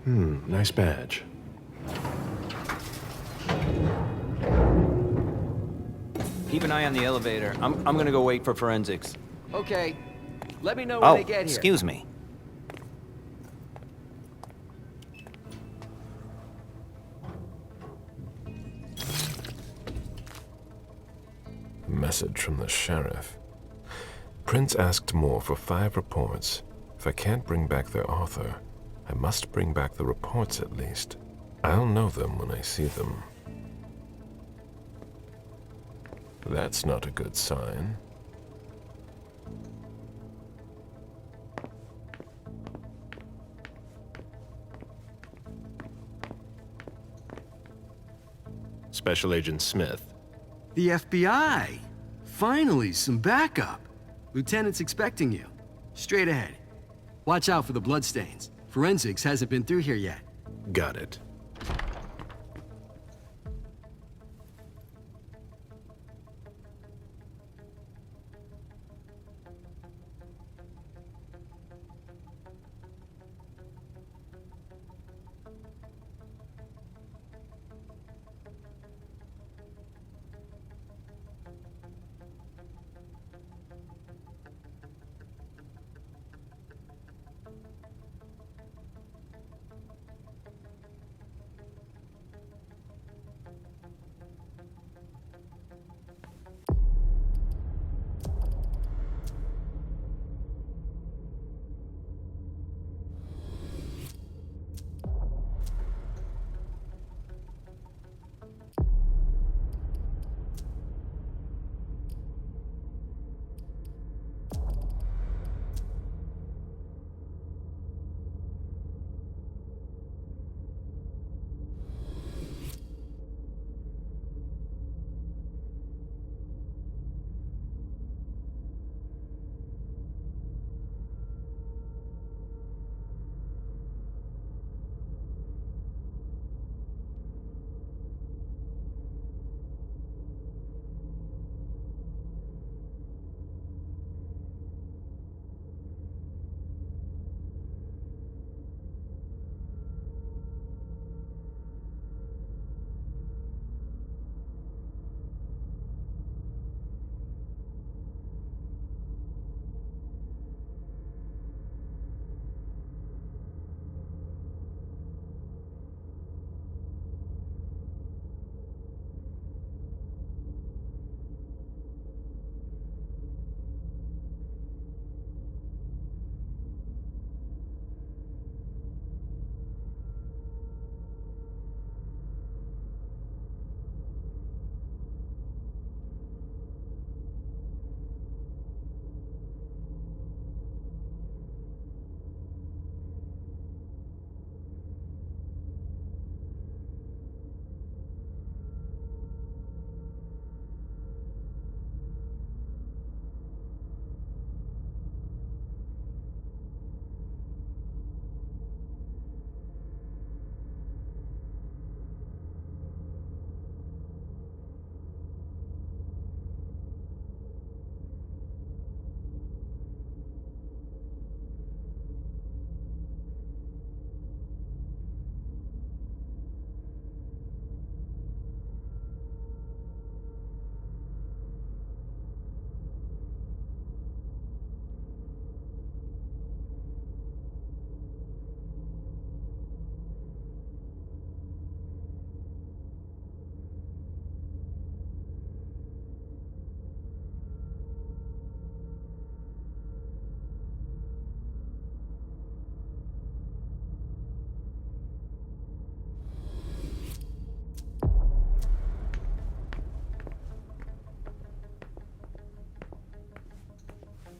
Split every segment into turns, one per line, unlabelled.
Nice badge.
Keep an eye on the elevator. I'm gonna go wait for forensics.
Okay. Let me know when they get here.
Excuse me.
Message from the sheriff. Prince asked more for 5 reports. If I can't bring back their author, I must bring back the reports at least. I'll know them when I see them. That's not a good sign. Special Agent Smith.
The FBI! Finally, some backup. Lieutenant's expecting you. Straight ahead. Watch out for the bloodstains. Forensics hasn't been through here yet.
Got it.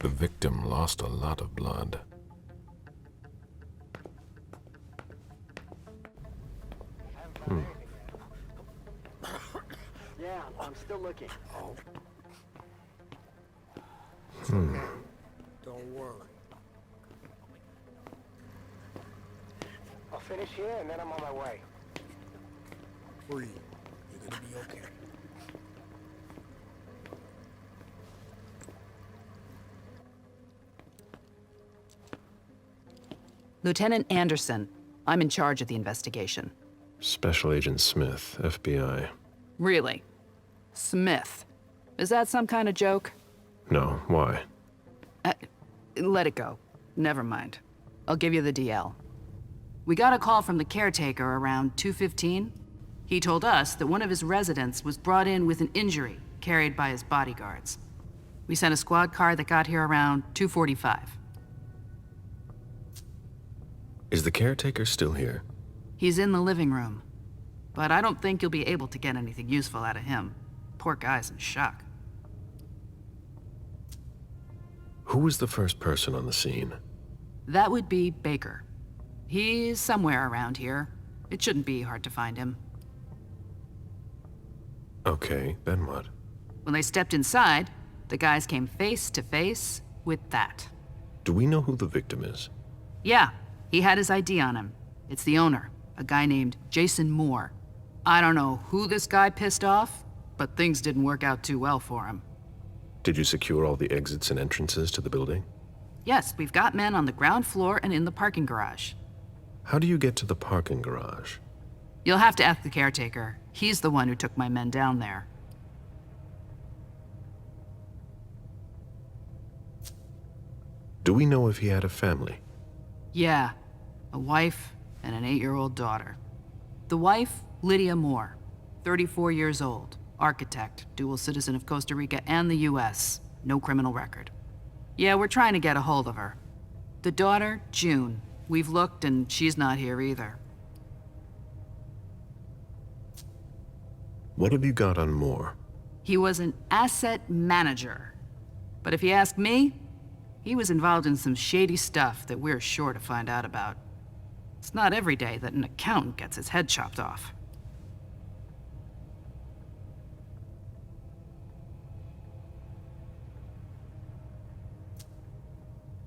The victim lost a lot of blood.
Yeah, I'm still looking.
Don't worry.
I'll finish here and then I'm on my way.
Breathe. You're gonna be okay.
Lieutenant Anderson, I'm in charge of the investigation.
Special Agent Smith, FBI.
Really? Smith. Is that some kind of joke?
No, why?
Let it go. Never mind. I'll give you the DL. We got a call from the caretaker around 2:15. He told us that one of his residents was brought in with an injury carried by his bodyguards. We sent a squad car that got here around 2:45.
Is the caretaker still here?
He's in the living room, but I don't think you'll be able to get anything useful out of him. Poor guy's in shock.
Who was the first person on the scene?
That would be Baker. He's somewhere around here. It shouldn't be hard to find him.
Okay, then what?
When they stepped inside, the guys came face to face with that.
Do we know who the victim is?
Yeah, he had his ID on him. It's the owner, a guy named Jason Moore. I don't know who this guy pissed off, but things didn't work out too well for him.
Did you secure all the exits and entrances to the building?
Yes, we've got men on the ground floor and in the parking garage.
How do you get to the parking garage?
You'll have to ask the caretaker. He's the one who took my men down there.
Do we know if he had a family?
Yeah, a wife and an 8-year-old daughter. The wife, Lydia Moore, 34 years old, architect, dual citizen of Costa Rica and the US, no criminal record. Yeah, we're trying to get a hold of her. The daughter, June. We've looked and she's not here either.
What have you got on Moore?
He was an asset manager. But if you ask me, he was involved in some shady stuff that we're sure to find out about. It's not every day that an accountant gets his head chopped off.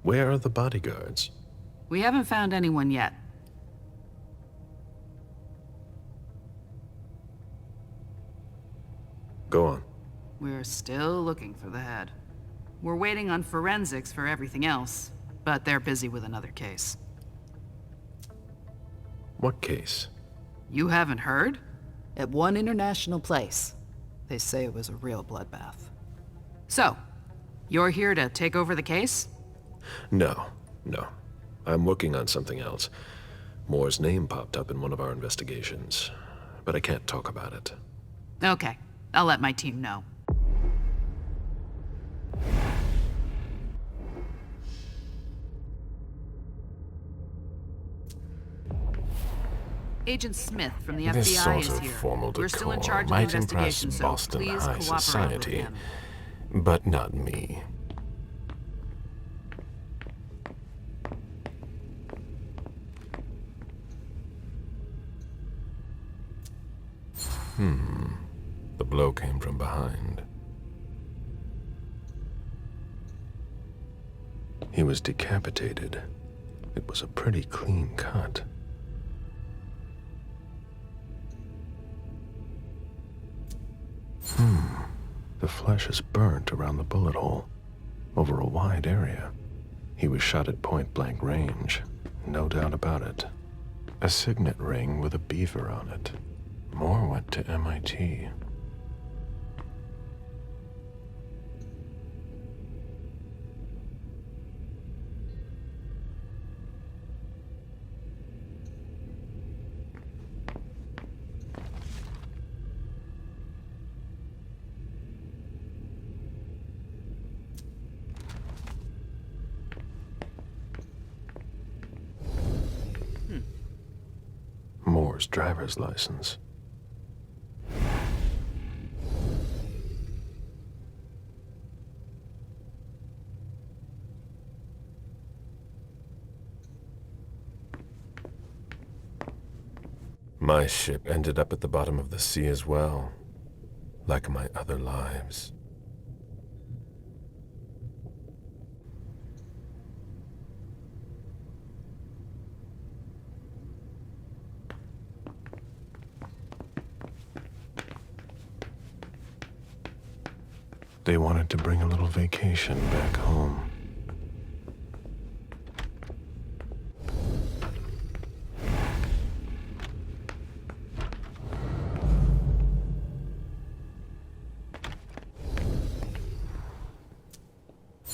Where are the bodyguards?
We haven't found anyone yet.
Go on.
We're still looking for the head. We're waiting on forensics for everything else, but they're busy with another case.
What case?
You haven't heard? At one international place. They say it was a real bloodbath. So, you're here to take over the case?
No. I'm working on something else. Moore's name popped up in one of our investigations, but I can't talk about it.
Okay, I'll let my team know. Agent Smith from the
This
FBI
sort
is
of
here.
formal
We're still in
decor
charge of the
might impress
investigation, so
Boston
please
high
cooperate with
society,
him.
but not me. The blow came from behind. He was decapitated. It was a pretty clean cut. The flesh is burnt around the bullet hole, over a wide area. He was shot at point-blank range, no doubt about it. A signet ring with a beaver on it. Moore went to MIT. Moore's driver's license. My ship ended up at the bottom of the sea as well, like my other lives. They wanted to bring a little vacation back home.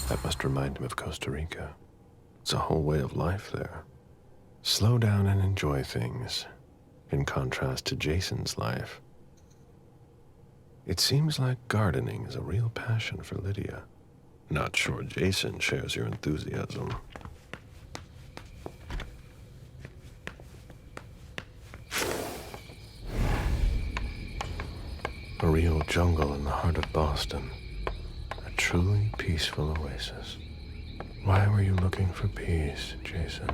That must remind him of Costa Rica. It's a whole way of life there. Slow down and enjoy things, in contrast to Jason's life. It seems like gardening is a real passion for Lydia. Not sure Jason shares your enthusiasm. A real jungle in the heart of Boston. A truly peaceful oasis. Why were you looking for peace, Jason?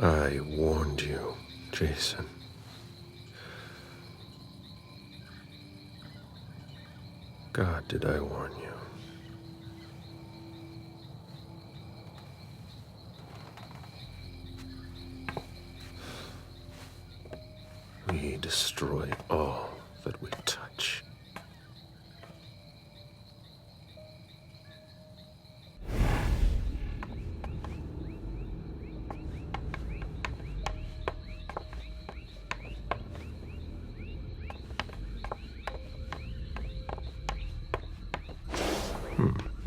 I warned you, Jason. God, did I warn you? We destroy all that we touch.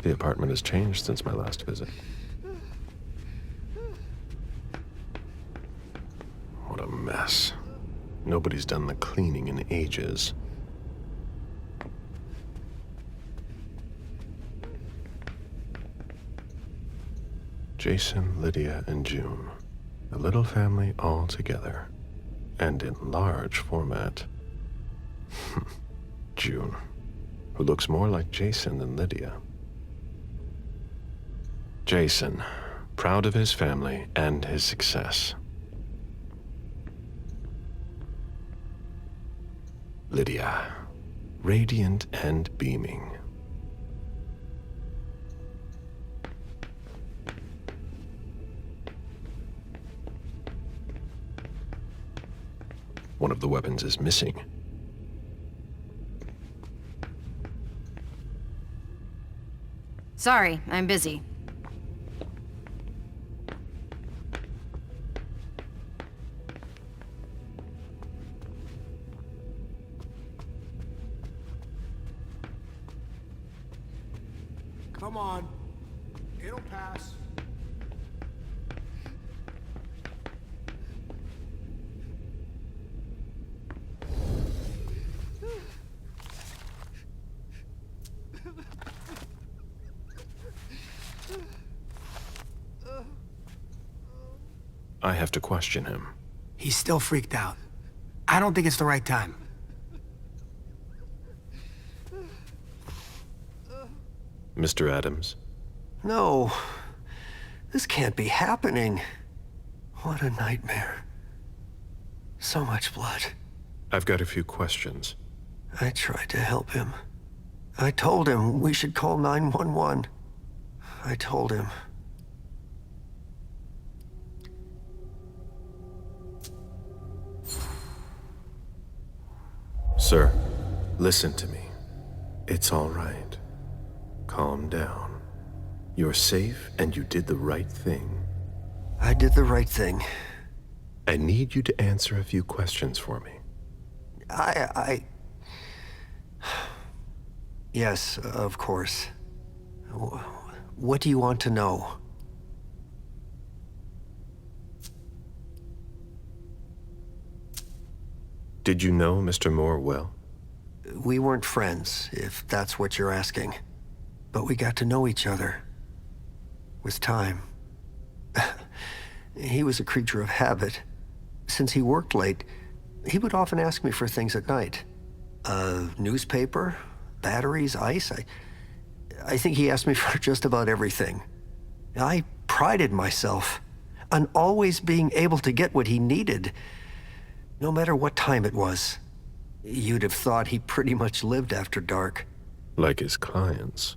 The apartment has changed since my last visit. What a mess. Nobody's done the cleaning in ages. Jason, Lydia, and June. A little family all together. And in large format. June, who looks more like Jason than Lydia. Jason, proud of his family and his success. Lydia, radiant and beaming. One of the weapons is missing.
Sorry, I'm busy.
Come on. It'll pass.
I have to question him.
He's still freaked out. I don't think it's the right time.
Mr. Adams?
No. This can't be happening. What a nightmare. So much blood.
I've got a few questions.
I tried to help him. I told him we should call 911. I told him.
Sir, listen to me. It's all right. Calm down. You're safe and you did the right thing.
I did the right thing.
I need you to answer a few questions for me.
Yes, of course. What do you want to know?
Did you know Mr. Moore well?
We weren't friends, if that's what you're asking. But we got to know each other. With time. He was a creature of habit. Since he worked late, he would often ask me for things at night. A newspaper, batteries, ice. I think he asked me for just about everything. I prided myself on always being able to get what he needed, no matter what time it was. You'd have thought he pretty much lived after dark.
Like his clients.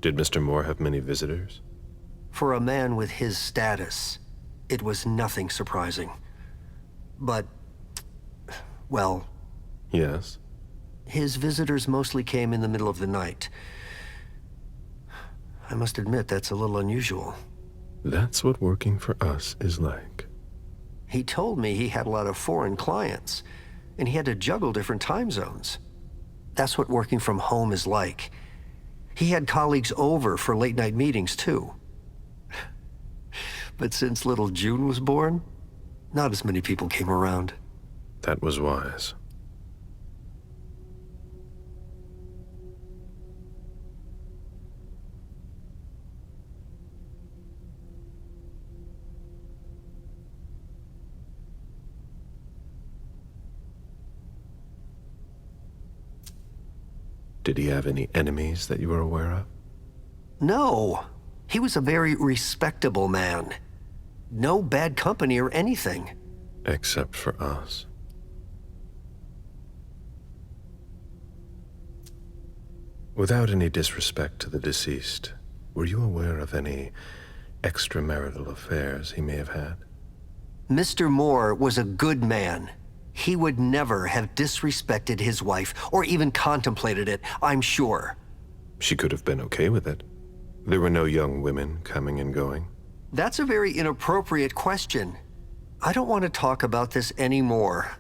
Did Mr. Moore have many visitors?
For a man with his status, it was nothing surprising. But, well,
Yes.
his visitors mostly came in the middle of the night. I must admit, that's a little unusual.
That's what working for us is like.
He told me he had a lot of foreign clients, and he had to juggle different time zones. That's what working from home is like. He had colleagues over for late-night meetings, too. But since little June was born, not as many people came around.
That was wise. Did he have any enemies that you were aware of?
No, he was a very respectable man. No bad company or anything.
Except for us. Without any disrespect to the deceased, were you aware of any extramarital affairs he may have had?
Mr. Moore was a good man. He would never have disrespected his wife, or even contemplated it, I'm sure.
She could have been okay with it. There were no young women coming and going.
That's a very inappropriate question. I don't want to talk about this anymore.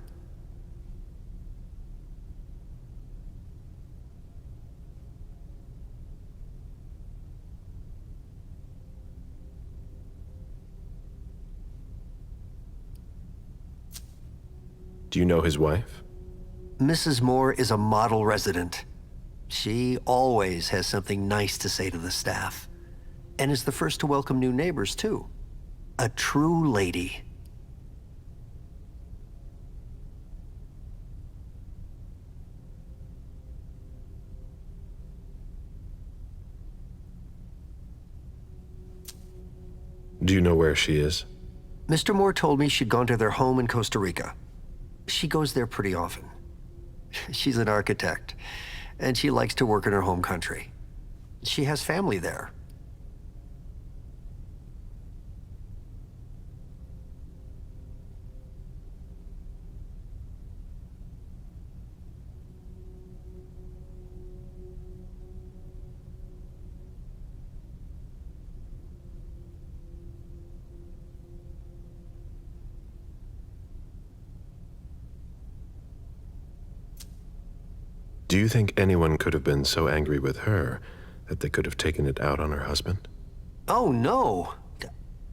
Do you know his wife?
Mrs. Moore is a model resident. She always has something nice to say to the staff. And is the first to welcome new neighbors, too. A true lady.
Do you know where she is?
Mr. Moore told me she'd gone to their home in Costa Rica. She goes there pretty often. She's an architect, and she likes to work in her home country. She has family there.
Do you think anyone could have been so angry with her that they could have taken it out on her husband?
Oh, no.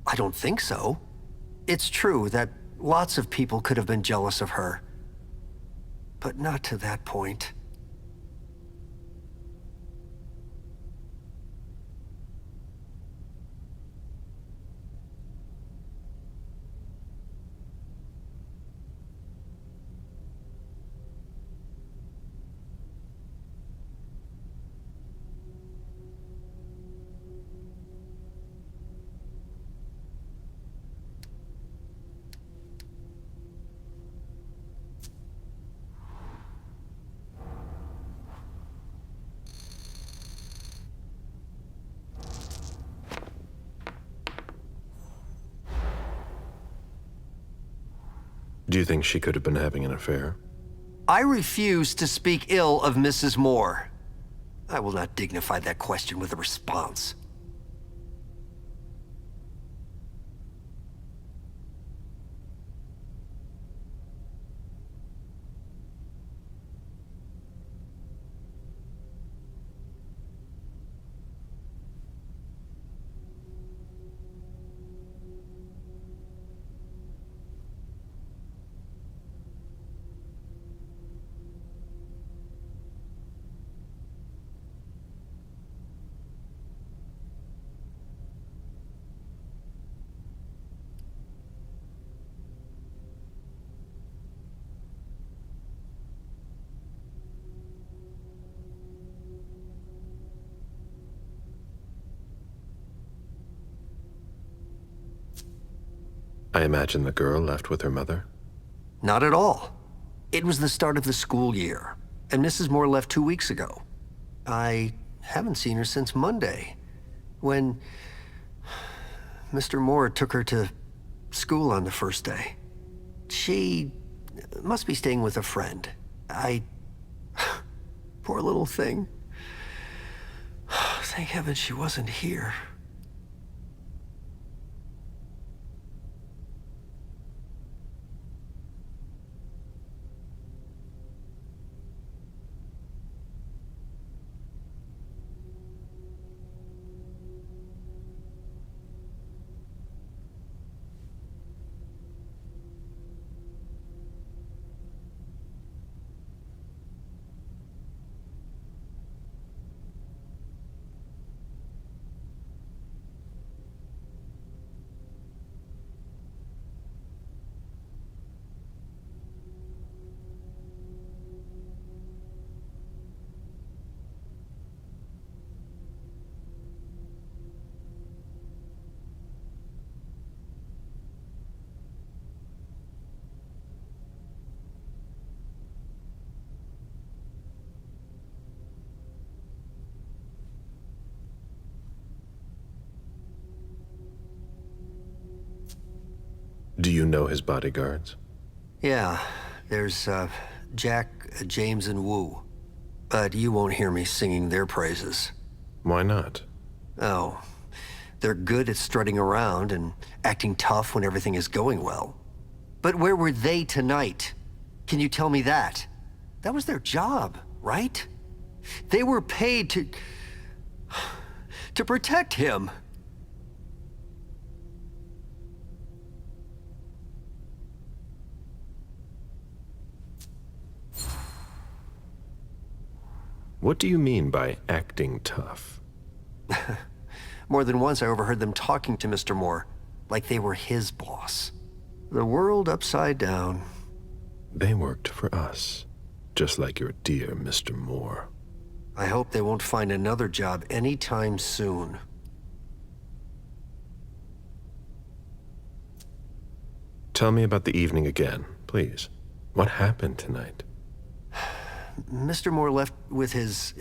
I don't think so. It's true that lots of people could have been jealous of her. But not to that point.
Do you think she could have been having an affair?
I refuse to speak ill of Mrs. Moore. I will not dignify that question with a response.
I imagine the girl left with her mother.
Not at all. It was the start of the school year, and Mrs. Moore left 2 weeks ago. I Haven't seen her since Monday, when Mr. Moore took her to school on the first day. She must be staying with a friend. Poor little thing. Thank heaven she wasn't here.
Do you know his bodyguards?
Yeah, there's Jack, James, and Wu. But you won't hear me singing their praises.
Why not?
Oh, they're good at strutting around and acting tough when everything is going well. But where were they tonight? Can you tell me that? That was their job, right? They were paid to protect him.
What do you mean by acting tough?
More than once I overheard them talking to Mr. Moore, like they were his boss. The world upside down.
They worked for us, just like your dear Mr. Moore.
I hope they won't find another job anytime soon.
Tell me about the evening again, please. What happened tonight?
Mr. Moore left with his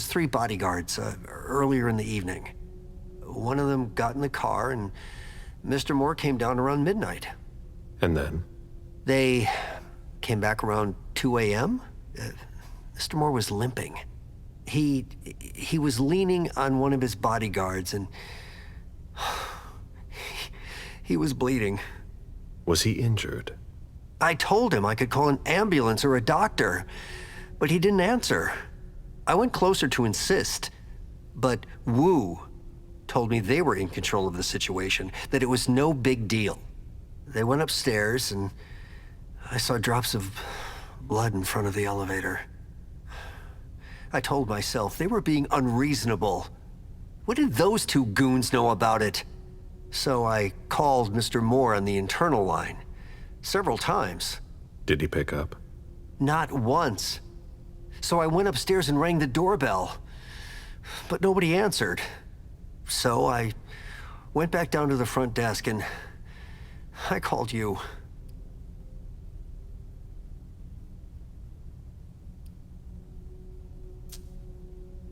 three bodyguards earlier in the evening. One of them got in the car, and Mr. Moore came down around midnight.
And then?
They came back around 2 a.m. Mr. Moore was limping. He was leaning on one of his bodyguards, and he was bleeding.
Was he injured?
I told him I could call an ambulance or a doctor, but he didn't answer. I went closer to insist, but Wu told me they were in control of the situation, that it was no big deal. They went upstairs, and I saw drops of blood in front of the elevator. I told myself they were being unreasonable. What did those two goons know about it? So I called Mr. Moore on the internal line, several times.
Did he pick up?
Not once. So I went upstairs and rang the doorbell, but nobody answered. So I went back down to the front desk and I called you.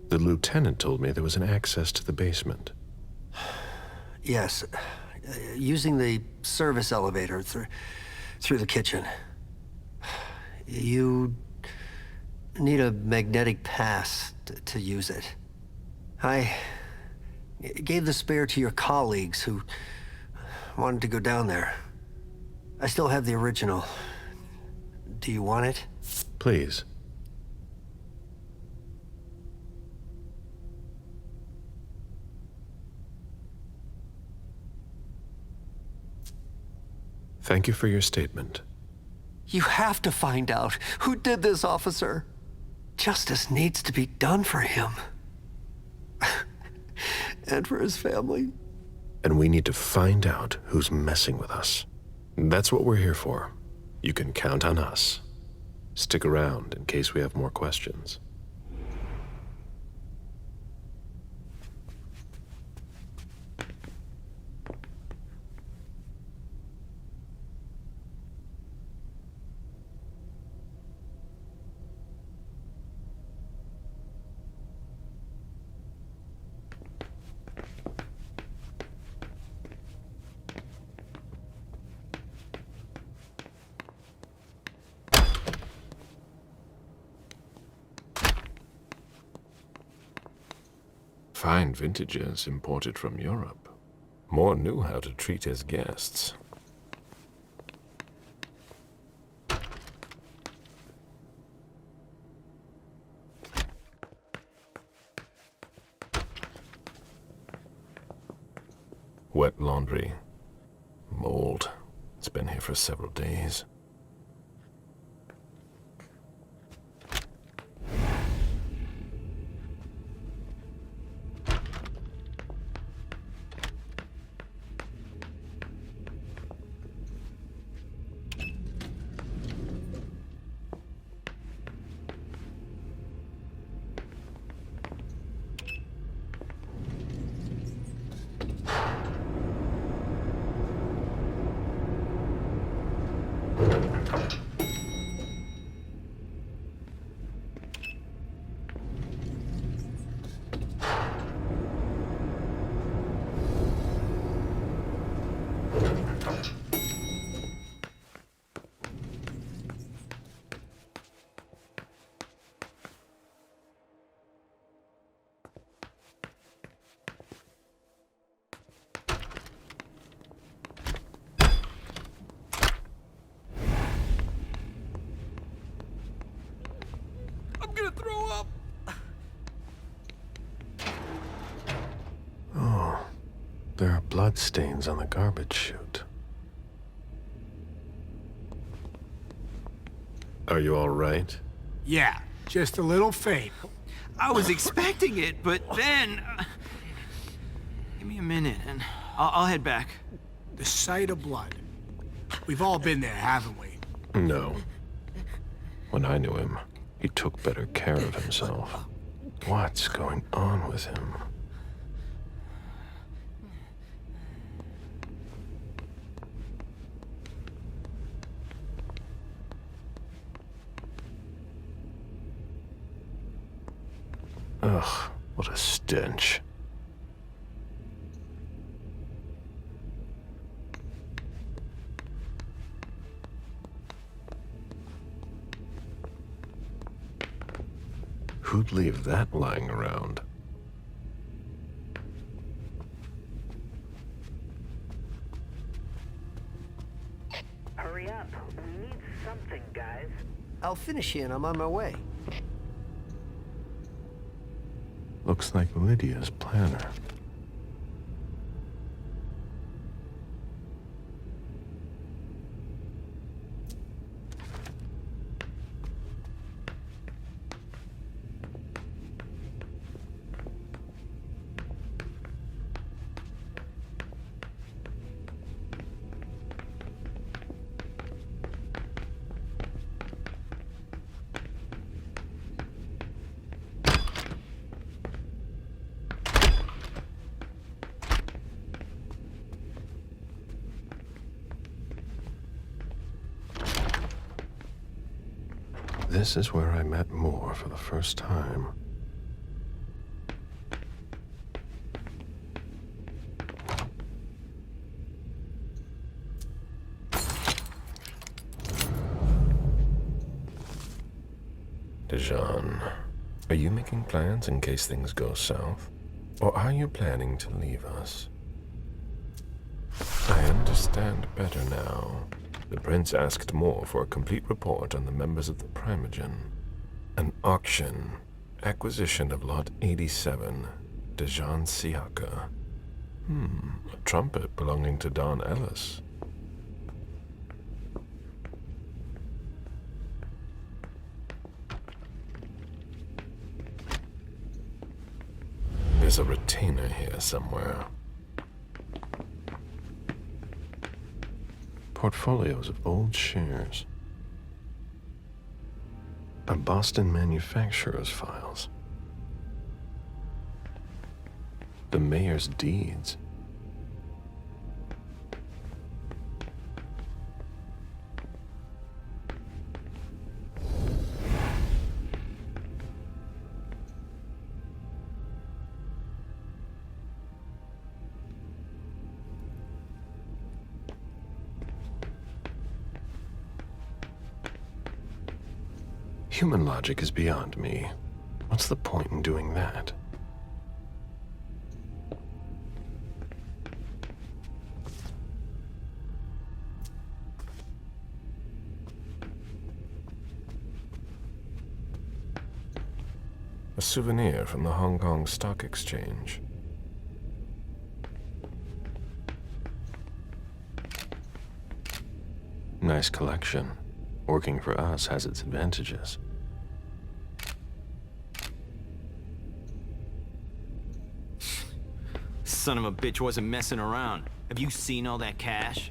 The lieutenant told me there was an access to the basement.
Yes, using the service elevator through the kitchen. You need a magnetic pass to use it. I gave the spare to your colleagues who wanted to go down there. I still have the original. Do you want it?
Please. Thank you for your statement.
You have to find out who did this, officer. Justice needs to be done for him. And for his family.
And we need to find out who's messing with us. That's what we're here for. You can count on us. Stick around in case we have more questions. Fine vintages imported from Europe. Moore knew how to treat his guests. Wet laundry. Mold. It's been here for several days.
I'm gonna throw up.
Oh, there are blood stains on the garbage chute. Are you all right?
Yeah, just a little faint.
I was expecting it, but then... give me a minute, and I'll head back.
The sight of blood. We've all been there, haven't we?
No. When I knew him, he took better care of himself. What's going on with him? Ugh, what a stench. Who'd leave that lying around?
Hurry up. We need something, guys.
I'll finish you and I'm on my way.
Looks like Lydia's planner. This is where I met Moore for the first time. Dijon, are you making plans in case things go south? Or are you planning to leave us? I understand better now. The prince asked Moore for a complete report on the members of the Primogen. An auction. Acquisition of Lot 87, Dijon Siaka. A trumpet belonging to Don Ellis. There's a retainer here somewhere. Portfolios of old shares. A Boston manufacturer's files. The mayor's deeds. Human logic is beyond me. What's the point in doing that? A souvenir from the Hong Kong Stock Exchange.
Nice collection. Working for us has its advantages.
Son of a bitch wasn't messing around. Have you seen all that cash?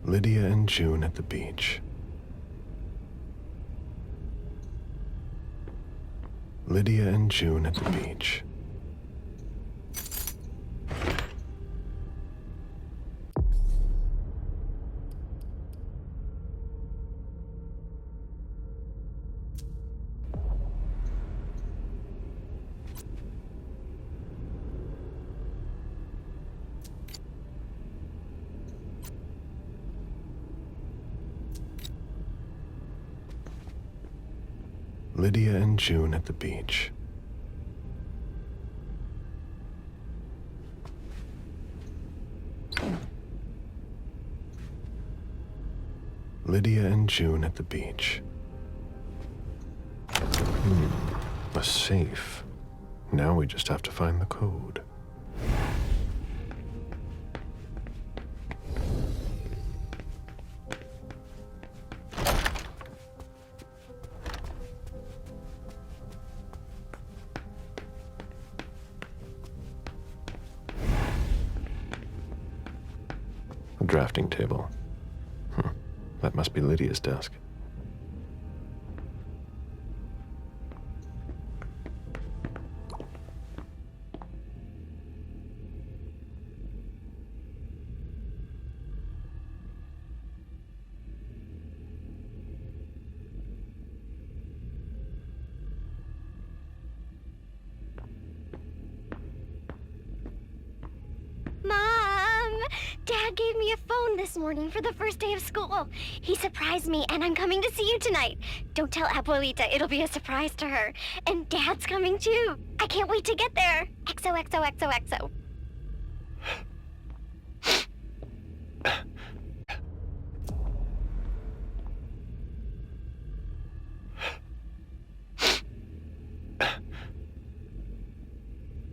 Lydia and June at the beach. Lydia and June at the beach. Lydia and June at the beach. Lydia and June at the beach. A safe. Now we just have to find the code. A drafting table. That must be Lydia's desk.
Dad gave me a phone this morning for the first day of school. He surprised me, and I'm coming to see you tonight. Don't tell Abuelita, it'll be a surprise to her. And Dad's coming too. I can't wait to get there. XOXOXOXO.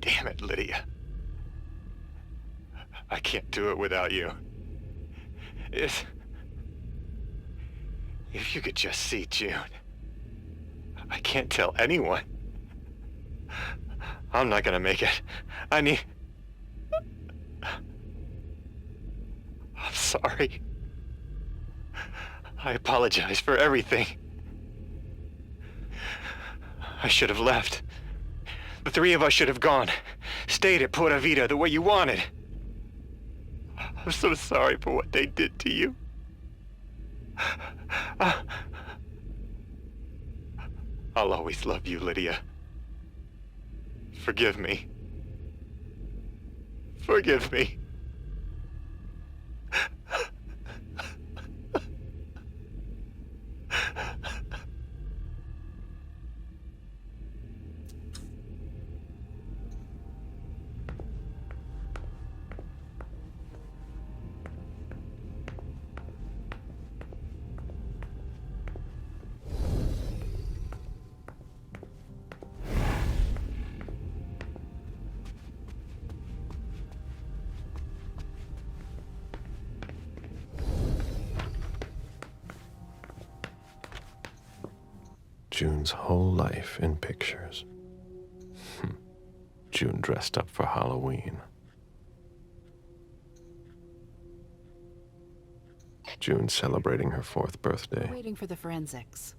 Damn it, Lydia. I can't do it without you. If you could just see June. I can't tell anyone. I'm not gonna make it. I'm sorry. I apologize for everything. I should have left. The three of us should have gone. Stayed at Pura Vida the way you wanted. I'm so sorry for what they did to you. I'll always love you, Lydia. Forgive me. Forgive me.
June's whole life in pictures. June dressed up for Halloween. June celebrating her 4th birthday.
Waiting for the forensics.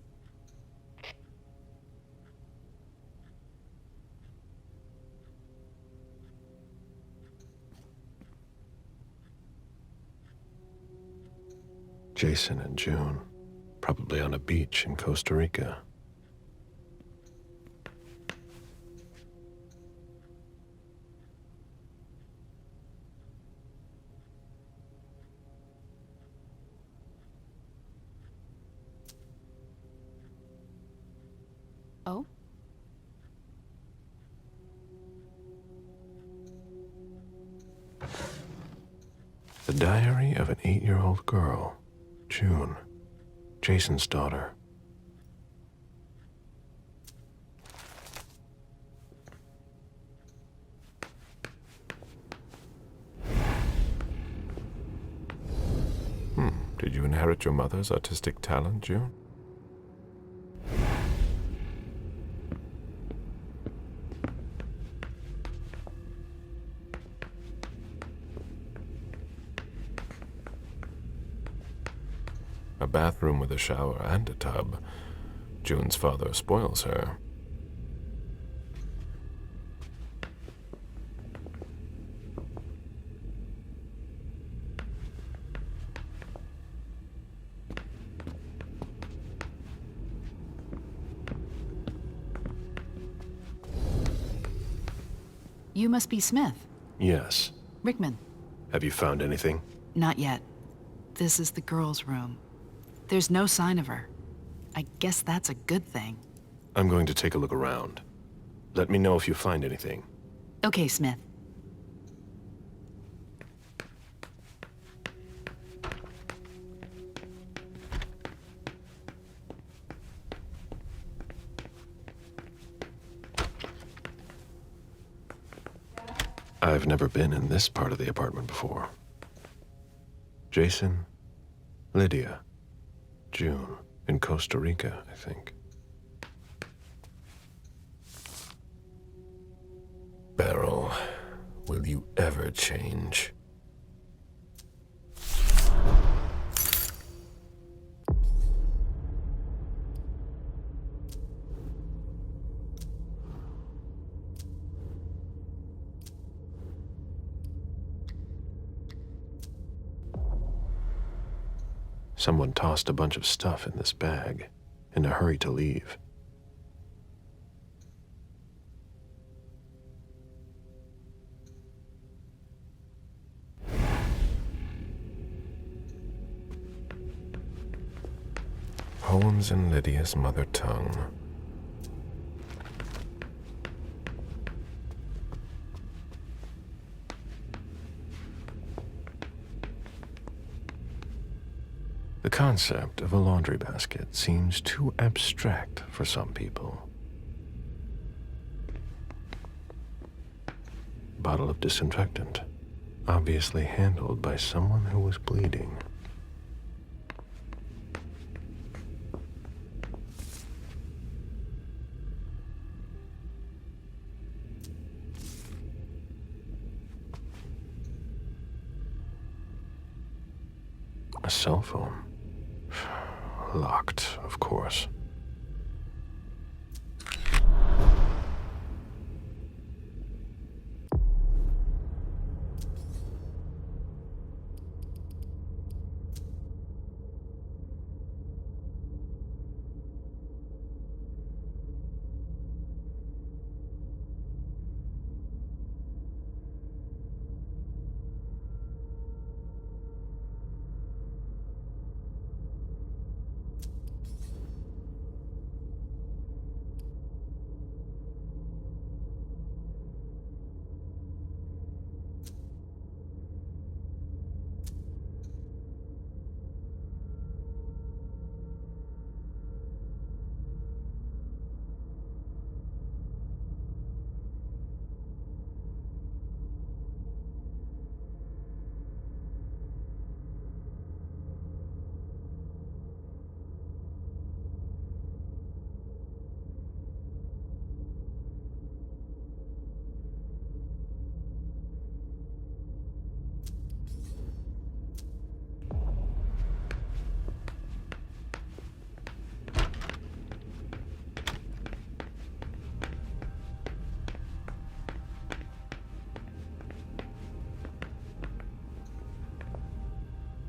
Jason and June, probably on a beach in Costa Rica.
Oh?
The diary of an 8-year-old girl, June, Jason's daughter. Did you inherit your mother's artistic talent, June? A bathroom with a shower and a tub. June's father spoils her.
You must be Smith.
Yes.
Rickman.
Have you found anything?
Not yet. This is the girl's room. There's no sign of her. I guess that's a good thing.
I'm going to take a look around. Let me know if you find anything.
Okay, Smith.
I've never been in this part of the apartment before. Jason, Lydia, June, in Costa Rica, I think. Beryl, will you ever change? Someone tossed a bunch of stuff in this bag, in a hurry to leave. Poems in Lydia's mother tongue. The concept of a laundry basket seems too abstract for some people. Bottle of disinfectant, obviously handled by someone who was bleeding. A cell phone. Locked, of course.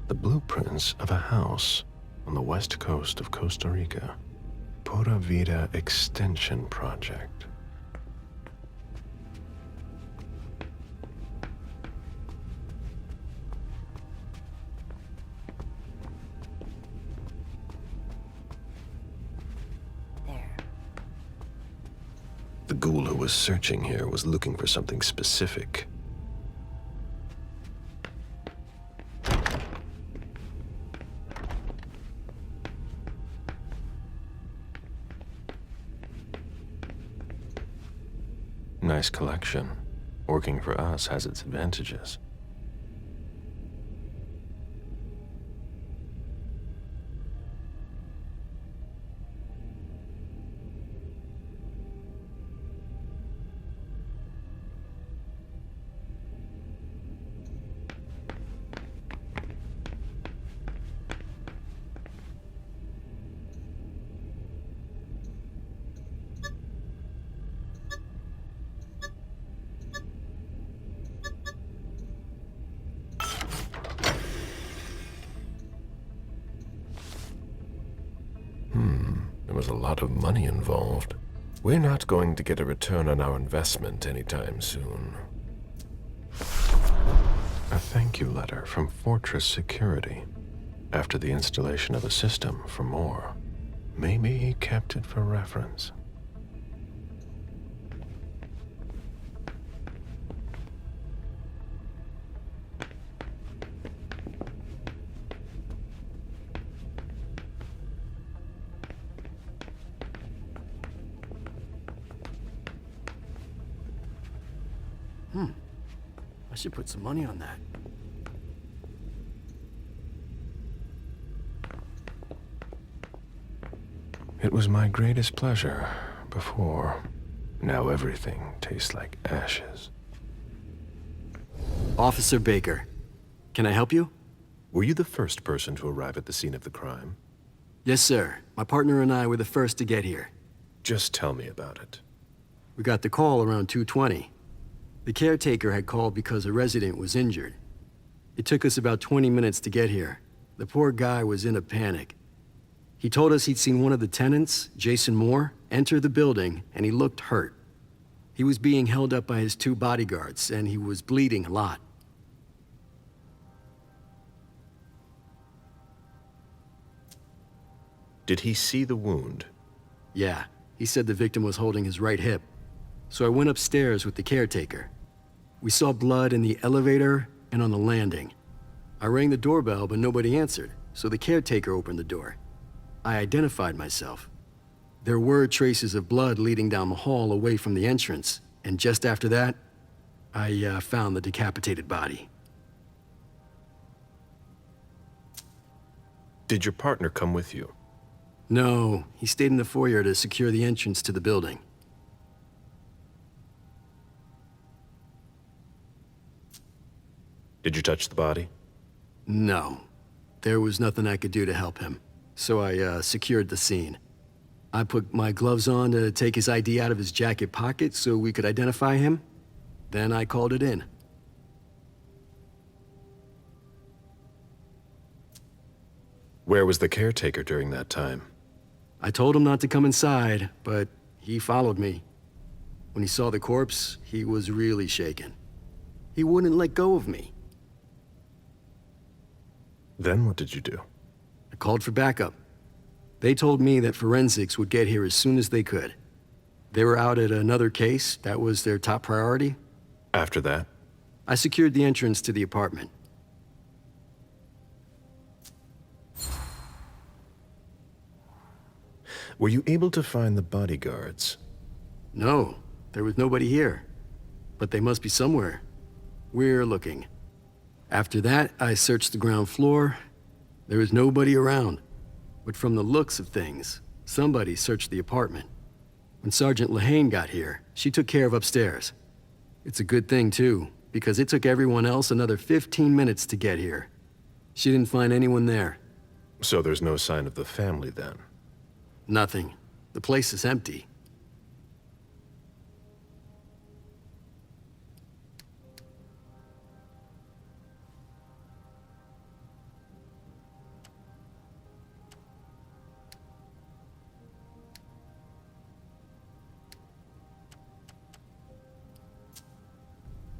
The blueprints of a house on the west coast of Costa Rica. Pura Vida Extension Project.
There.
The ghoul who was searching here was looking for something specific. Nice collection. Working for us has its advantages. There was a lot of money involved. We're not going to get a return on our investment anytime soon. A thank you letter from Fortress Security. After the installation of a system for more. Maybe he kept it for reference.
I should put some money on that.
It was my greatest pleasure before. Now everything tastes like ashes.
Officer Baker, can I help you?
Were you the first person to arrive at the scene of the crime?
Yes, sir. My partner and I were the first to get here.
Just tell me about it.
We got the call around 2:20. The caretaker had called because a resident was injured. It took us about 20 minutes to get here. The poor guy was in a panic. He told us he'd seen one of the tenants, Jason Moore, enter the building, and he looked hurt. He was being held up by his 2 bodyguards, and he was bleeding a lot.
Did he see the wound?
Yeah, he said the victim was holding his right hip. So I went upstairs with the caretaker. We saw blood in the elevator and on the landing. I rang the doorbell, but nobody answered, so the caretaker opened the door. I identified myself. There were traces of blood leading down the hall away from the entrance, and just after that, I found the decapitated body.
Did your partner come with you?
No, he stayed in the foyer to secure the entrance to the building.
Did you touch the body?
No. There was nothing I could do to help him, so I secured the scene. I put my gloves on to take his ID out of his jacket pocket so we could identify him. Then I called it in.
Where was the caretaker during that time?
I told him not to come inside, but he followed me. When he saw the corpse, he was really shaken. He wouldn't let go of me.
Then what did you do?
I called for backup. They told me that forensics would get here as soon as they could. They were out at another case. That was their top priority.
After that?
I secured the entrance to the apartment.
Were you able to find the bodyguards?
No, there was nobody here. But they must be somewhere. We're looking. After that, I searched the ground floor. There was nobody around. But from the looks of things, somebody searched the apartment. When Sergeant Lehane got here, she took care of upstairs. It's a good thing, too, because it took everyone else another 15 minutes to get here. She didn't find anyone there.
So there's no sign of the family then?
Nothing. The place is empty.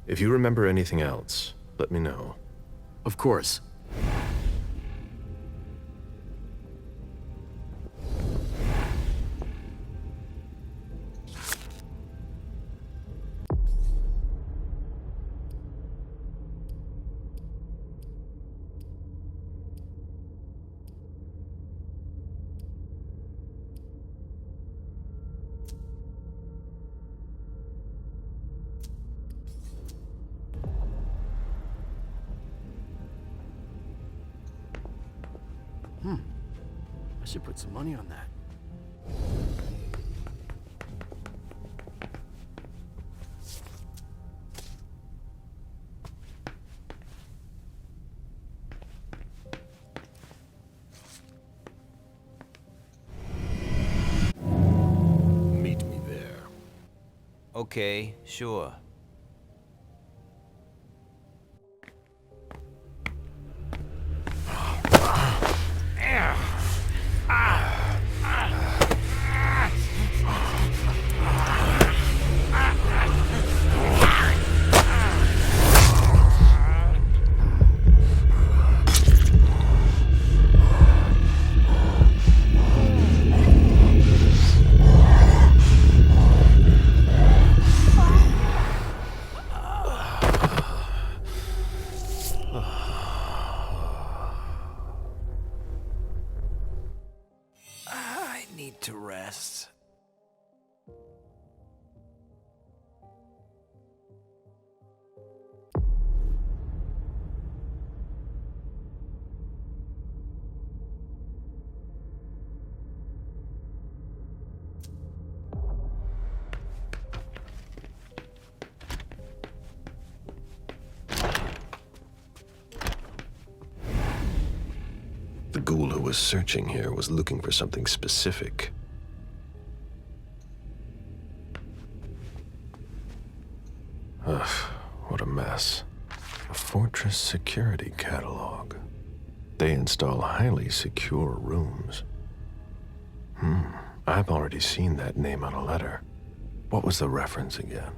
If you remember anything else, let me know.
Of course. I should put some money on that.
Meet me there.
Okay, sure. I need to rest.
The ghoul who was searching here was looking for something specific. Ugh, what a mess. A fortress security catalog. They install highly secure rooms. I've already seen that name on a letter. What was the reference again?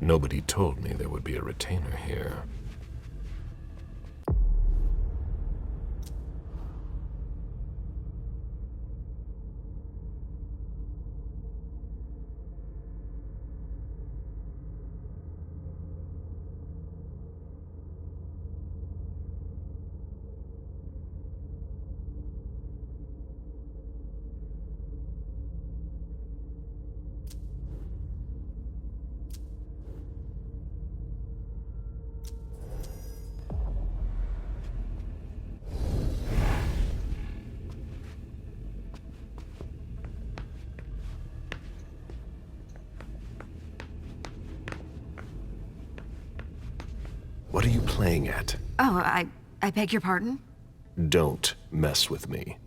Nobody told me there would be a retainer here. What are you playing at?
Oh, I beg your pardon?
Don't mess with me.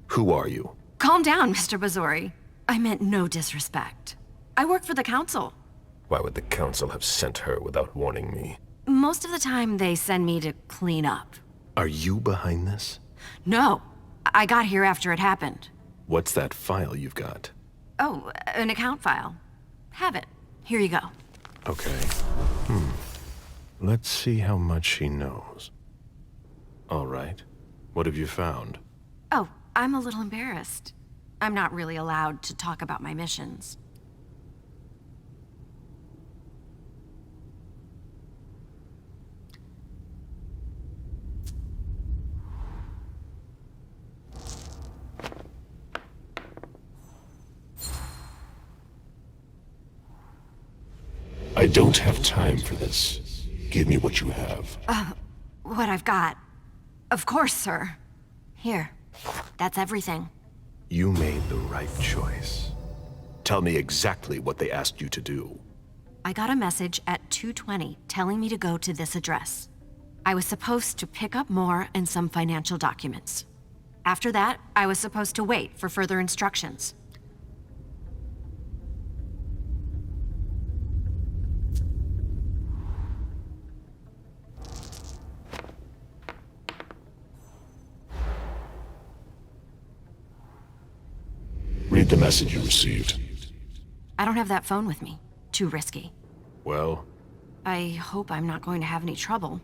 Who are you?
Calm down, Mr. Bazory. I meant no disrespect. I work for the council.
Why would the council have sent her without warning me?
Most of the time, they send me to clean up.
Are you behind this?
No, I got here after it happened.
What's that file you've got?
Oh, an account file. Have it. Here you go.
Okay. Let's see how much she knows. All right. What have you found?
Oh, I'm a little embarrassed. I'm not really allowed to talk about my missions.
I don't have time for this. Give me what you have.
What I've got. Of course, sir. Here. That's everything.
You made the right choice. Tell me exactly what they asked you to do.
I got a message at 2:20 telling me to go to this address. I was supposed to pick up more and some financial documents. After that, I was supposed to wait for further instructions.
the message you received.
I don't have that phone with me. Too risky.
Well?
I hope I'm not going to have any trouble.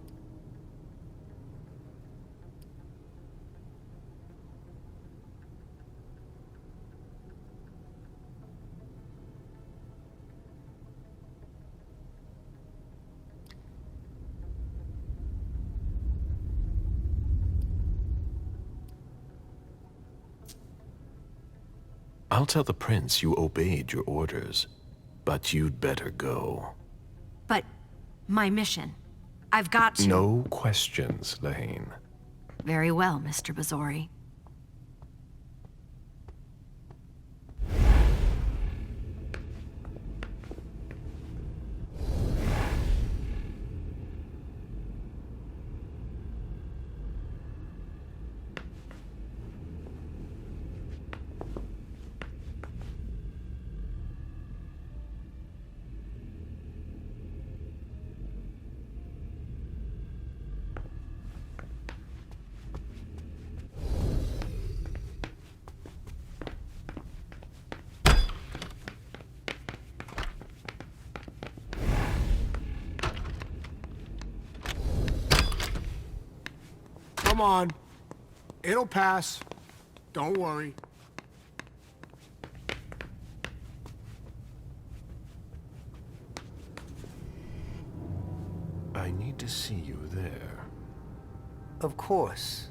I'll tell the prince you obeyed your orders, but you'd better go.
But my mission. I've got to...
No questions, Lane.
Very well, Mr. Bazory.
Come on. It'll pass. Don't worry.
I need to see you there.
Of course.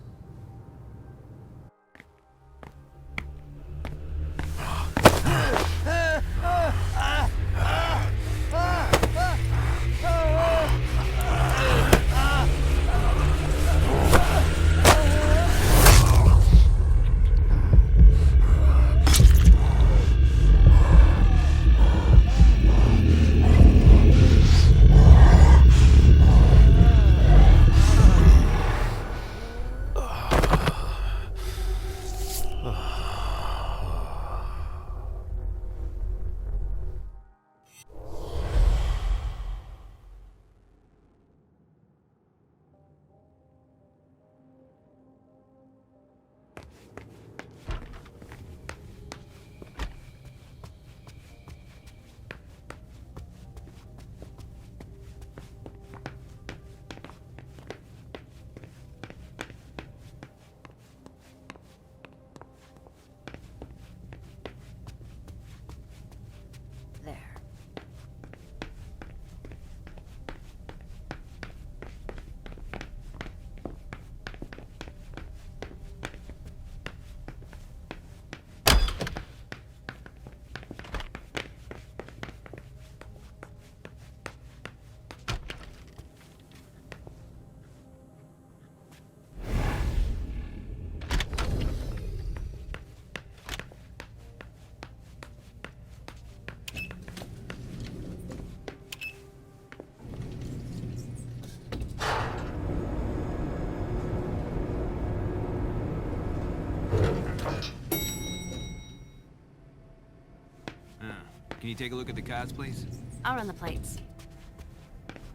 Can you take a look at the cards, please?
I'll run the plates.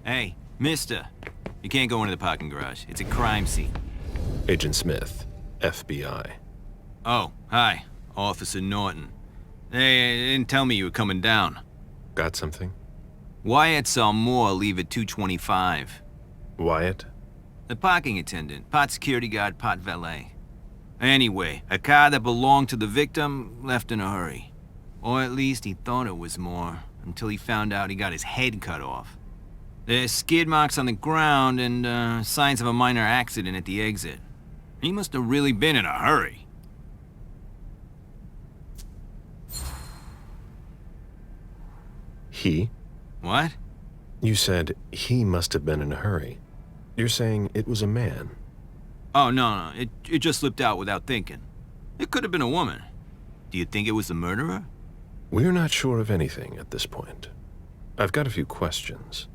Hey, mister. You can't go into the parking garage. It's a crime scene.
Agent Smith, FBI.
Oh, hi. Officer Norton. They didn't tell me you were coming down.
Got something?
Wyatt saw Moore leave at 2:25.
Wyatt?
The parking attendant, part security guard, part valet. Anyway, a car that belonged to the victim left in a hurry. Or at least he thought it was Moore, until he found out he got his head cut off. There's skid marks on the ground and signs of a minor accident at the exit. He must have really been in a hurry.
He?
What?
You said he must have been in a hurry. You're saying it was a man?
Oh, no, it just slipped out without thinking. It could have been a woman. Do you think it was the murderer?
We're not sure of anything at this point. I've got a few questions.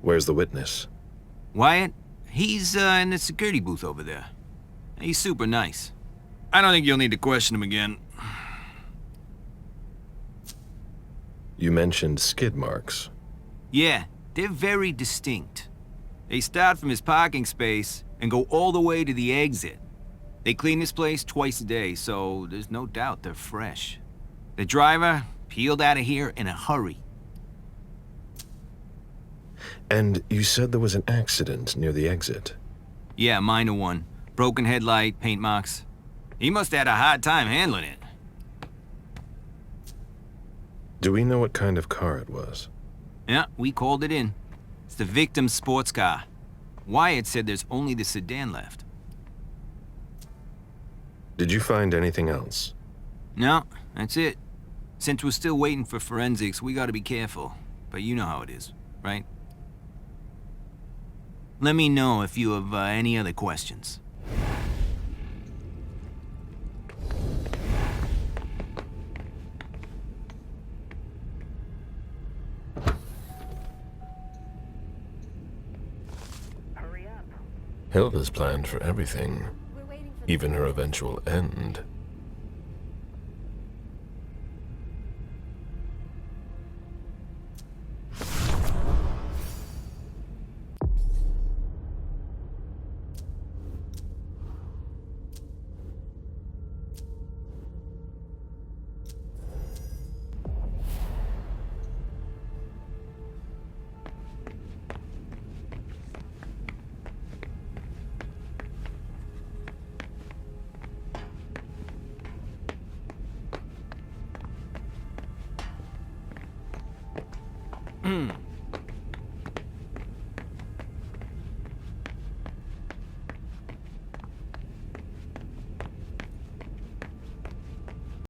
Where's the witness?
Wyatt? He's in the security booth over there. He's super nice. I don't think you'll need to question him again.
You mentioned skid marks.
Yeah, they're very distinct. They start from his parking space and go all the way to the exit. They clean this place twice a day, so there's no doubt they're fresh. The driver peeled out of here in a hurry.
And you said there was an accident near the exit.
Yeah, minor one. Broken headlight, paint marks. He must have had a hard time handling it.
Do we know what kind of car it was?
Yeah, we called it in. It's the victim's sports car. Wyatt said there's only the sedan left.
Did you find anything else?
No, that's it. Since we're still waiting for forensics, we gotta be careful. But you know how it is, right? Let me know if you have any other questions.
Hurry up.
Hilda's planned for everything, even her eventual end.